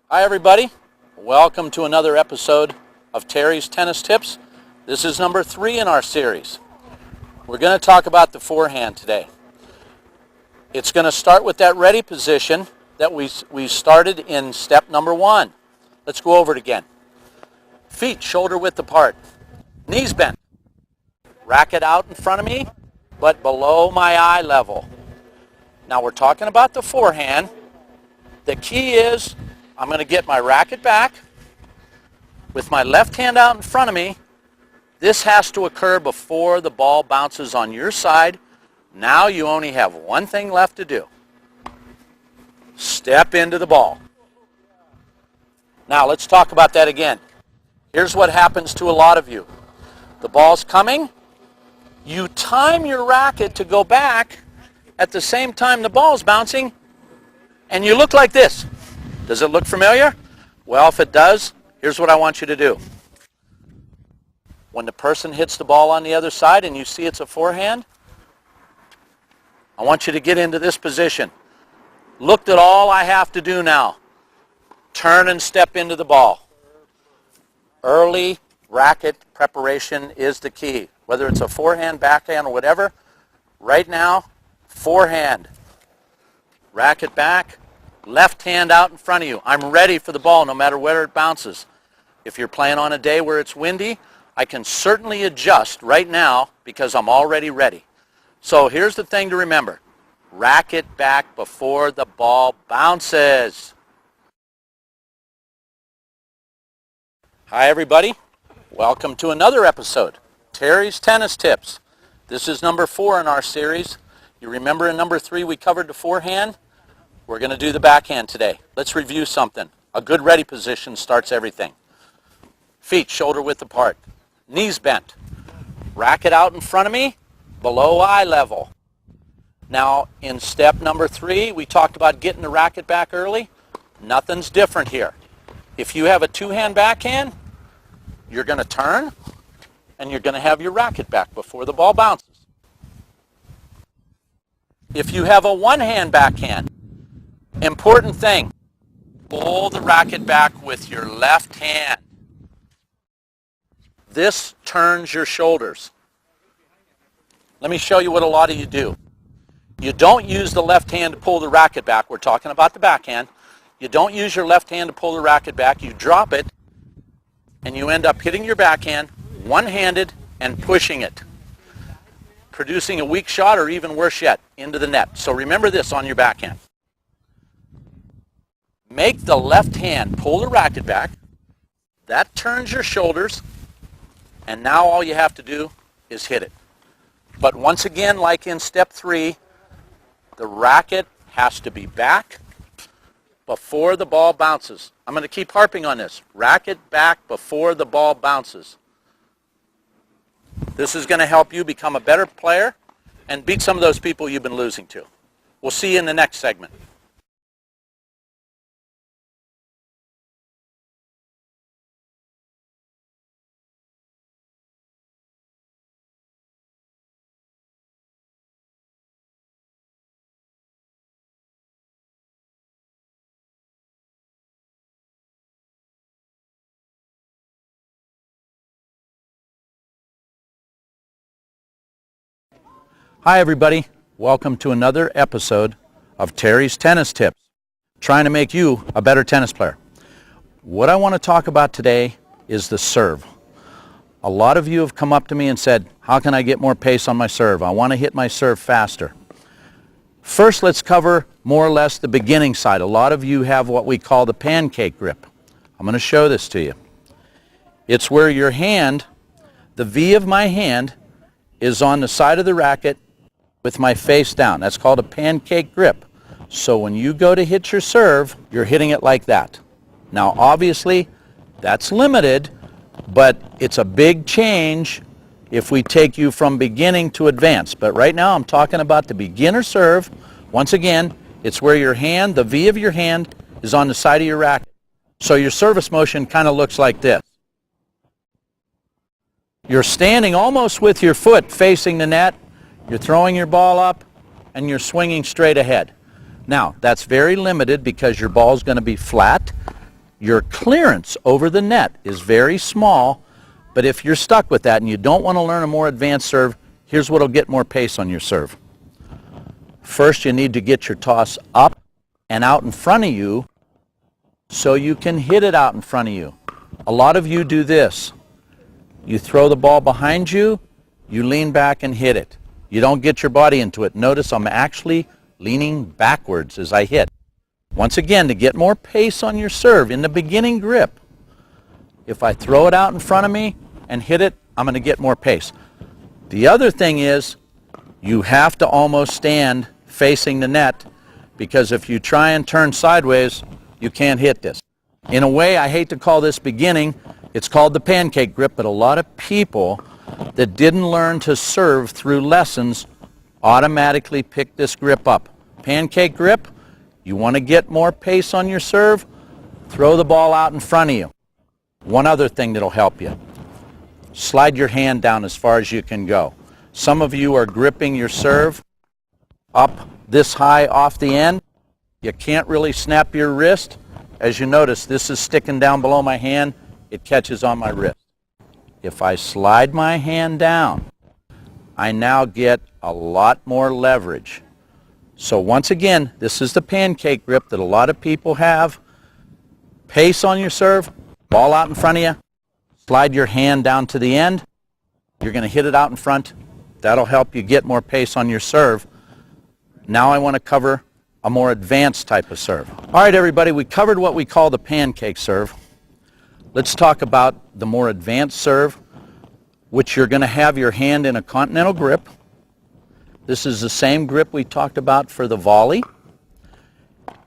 Hi everybody, welcome to another episode of Terry's Tennis Tips. This is number 3 in our series. We're going to talk about the forehand today. It's going to start with that ready position that we started in step number 1. Let's go over it again. Feet shoulder width apart, knees bent, racket out in front of me but below my eye level. Now we're talking about the forehand. The key is I'm going to get my racket back with my left hand out in front of me. This has to occur before the ball bounces on your side. Now you only have one thing left to do. Step into the ball. Now let's talk about that again. Here's what happens to a lot of you. The ball's coming. You time your racket to go back at the same time the ball's bouncing, and you look like this. Does it look familiar? Well, if it does, here's what I want you to do. When the person hits the ball on the other side and you see it's a forehand, I want you to get into this position. Look at all I have to do now. Turn and step into the ball. Early racket preparation is the key. Whether it's a forehand, backhand, or whatever, right now, forehand. Racket back. Left hand out in front of you. I'm ready for the ball no matter where it bounces. If you're playing on a day where it's windy, I can certainly adjust right now because I'm already ready. So here's the thing to remember. Racket back before the ball bounces. Hi everybody. Welcome to another episode. Terry's Tennis Tips. This is number 4 in our series. You remember in number 3 we covered the forehand? We're going to do the backhand today. Let's review something. A good ready position starts everything. Feet shoulder width apart. Knees bent. Racket out in front of me, below eye level. Now, in step number 3, we talked about getting the racket back early. Nothing's different here. If you have a two-hand backhand, you're going to turn, and you're going to have your racket back before the ball bounces. If you have a one-hand backhand, important thing, pull the racket back with your left hand. This turns your shoulders. Let me show you what a lot of you do. You don't use the left hand to pull the racket back. We're talking about the backhand. You don't use your left hand to pull the racket back. You drop it, and you end up hitting your backhand one-handed and pushing it, producing a weak shot or even worse yet, into the net. So remember this on your backhand. Make the left hand pull the racket back. That turns your shoulders, and now all you have to do is hit it. But once again, like in step 3, the racket has to be back before the ball bounces. I'm going to keep harping on this. Racket back before the ball bounces. This is going to help you become a better player and beat some of those people you've been losing to. We'll see you in the next segment. Hi everybody, welcome to another episode of Terry's Tennis Tips, trying to make you a better tennis player. What I want to talk about today is the serve. A lot of you have come up to me and said, how can I get more pace on my serve? I want to hit my serve faster. First, let's cover more or less the beginning side. A lot of you have what we call the pancake grip. I'm going to show this to you. It's where your hand, the V of my hand, is on the side of the racket with my face down. That's called a pancake grip. So when you go to hit your serve, you're hitting it like that. Now obviously that's limited, but it's a big change if we take you from beginning to advanced. But right now I'm talking about the beginner serve. Once again, it's where your hand, the V of your hand, is on the side of your racket. So your service motion kind of looks like this. You're standing almost with your foot facing the net. You're throwing your ball up, and you're swinging straight ahead. Now, that's very limited because your ball is going to be flat. Your clearance over the net is very small, but if you're stuck with that and you don't want to learn a more advanced serve, here's what will get more pace on your serve. First, you need to get your toss up and out in front of you so you can hit it out in front of you. A lot of you do this. You throw the ball behind you, you lean back and hit it. You don't get your body into it. Notice I'm actually leaning backwards as I hit. Once again, to get more pace on your serve in the beginning grip, if I throw it out in front of me and hit it, I'm going to get more pace. The other thing is you have to almost stand facing the net, because if you try and turn sideways, you can't hit this. In a way, I hate to call this beginning. It's called the pancake grip, but a lot of people that didn't learn to serve through lessons automatically pick this grip up. Pancake grip, you want to get more pace on your serve, throw the ball out in front of you. One other thing that'll help you. Slide your hand down as far as you can go. Some of you are gripping your serve up this high off the end. You can't really snap your wrist. As you notice, this is sticking down below my hand. It catches on my wrist. If I slide my hand down, I now get a lot more leverage. So once again, this is the pancake grip that a lot of people have. Pace on your serve, ball out in front of you, slide your hand down to the end. You're going to hit it out in front. That'll help you get more pace on your serve. Now I want to cover a more advanced type of serve. All right, everybody, we covered what we call the pancake serve. Let's talk about the more advanced serve, which you're going to have your hand in a continental grip. This is the same grip we talked about for the volley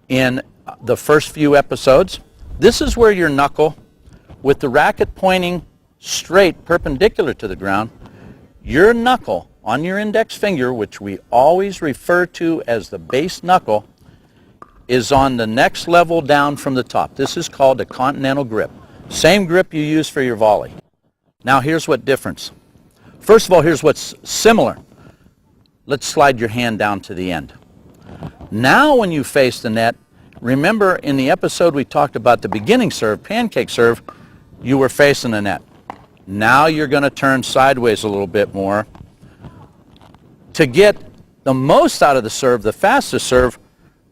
in the first few episodes. This is where your knuckle, with the racket pointing straight perpendicular to the ground, your knuckle on your index finger, which we always refer to as the base knuckle, is on the next level down from the top. This is called a continental grip. Same grip you use for your volley. Now here's what difference. First of all, here's what's similar. Let's slide your hand down to the end. Now when you face the net, remember in the episode we talked about the beginning serve, pancake serve, you were facing the net. Now you're going to turn sideways a little bit more. To get the most out of the serve, the fastest serve,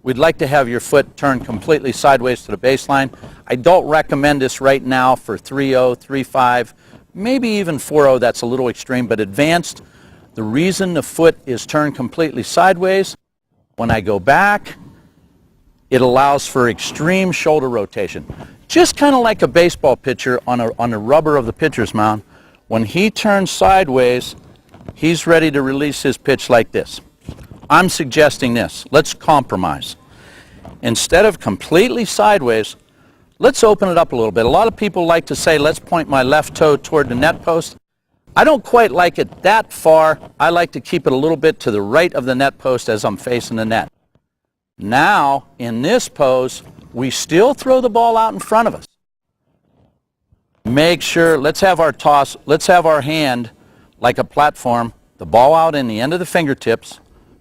we'd like to have your foot turn completely sideways to the baseline. I don't recommend this right now for 3-0, 3-5, maybe even 4-0, that's a little extreme, but advanced. The reason the foot is turned completely sideways, when I go back, it allows for extreme shoulder rotation. Just kind of like a baseball pitcher on the rubber of the pitcher's mound. When he turns sideways, he's ready to release his pitch like this. I'm suggesting this. Let's compromise. Instead of completely sideways, let's open it up a little bit. A lot of people like to say, let's point my left toe toward the net post. I don't quite like it that far. I like to keep it a little bit to the right of the net post as I'm facing the net. Now, in this pose, we still throw the ball out in front of us. Make sure, let's have our toss, let's have our hand like a platform, the ball out in the end of the fingertips,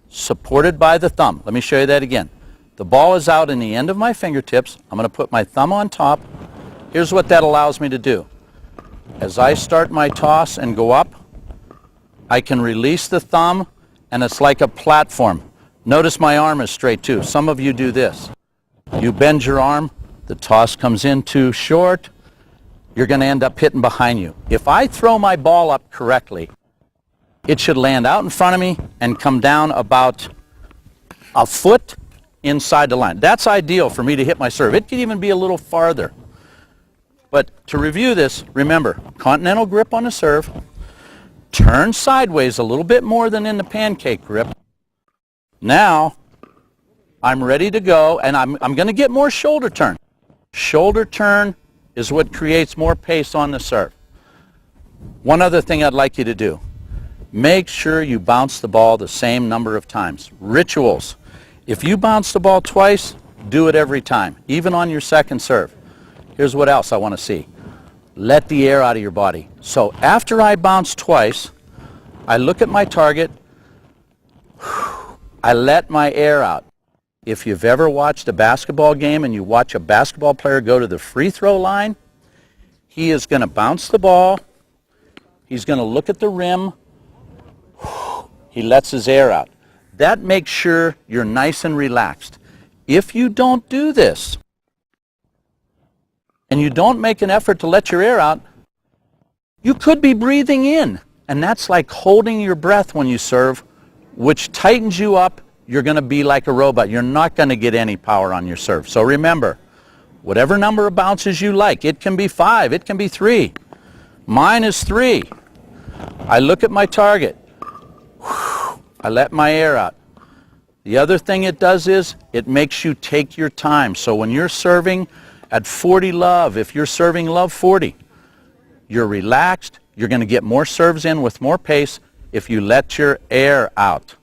supported by the thumb. Let me show you that again. The ball is out in the end of my fingertips. I'm going to put my thumb on top. Here's what that allows me to do. As I start my toss and go up, I can release the thumb, and it's like a platform. Notice my arm is straight too. Some of you do this. You bend your arm, the toss comes in too short, you're going to end up hitting behind you. If I throw my ball up correctly, it should land out in front of me and come down about a foot inside the line. That's ideal for me to hit my serve. It could even be a little farther. But to review this, remember, continental grip on the serve, turn sideways a little bit more than in the pancake grip. Now, I'm ready to go, and I'm going to get more shoulder turn. Shoulder turn is what creates more pace on the serve. One other thing I'd like you to do. Make sure you bounce the ball the same number of times. Rituals. If you bounce the ball twice, do it every time, even on your second serve. Here's what else I want to see. Let the air out of your body. So after I bounce twice, I look at my target, I let my air out. If you've ever watched a basketball game and you watch a basketball player go to the free throw line, he is going to bounce the ball. He's going to look at the rim. He lets his air out. That makes sure you're nice and relaxed. If you don't do this, and you don't make an effort to let your air out, you could be breathing in. And that's like holding your breath when you serve, which tightens you up. You're going to be like a robot. You're not going to get any power on your serve. So remember, whatever number of bounces you like, it can be 5, it can be 3. Mine is 3. I look at my target. I let my air out. The other thing it does is it makes you take your time. So when you're serving at 40 love, if you're serving love 40, you're relaxed. You're going to get more serves in with more pace if you let your air out.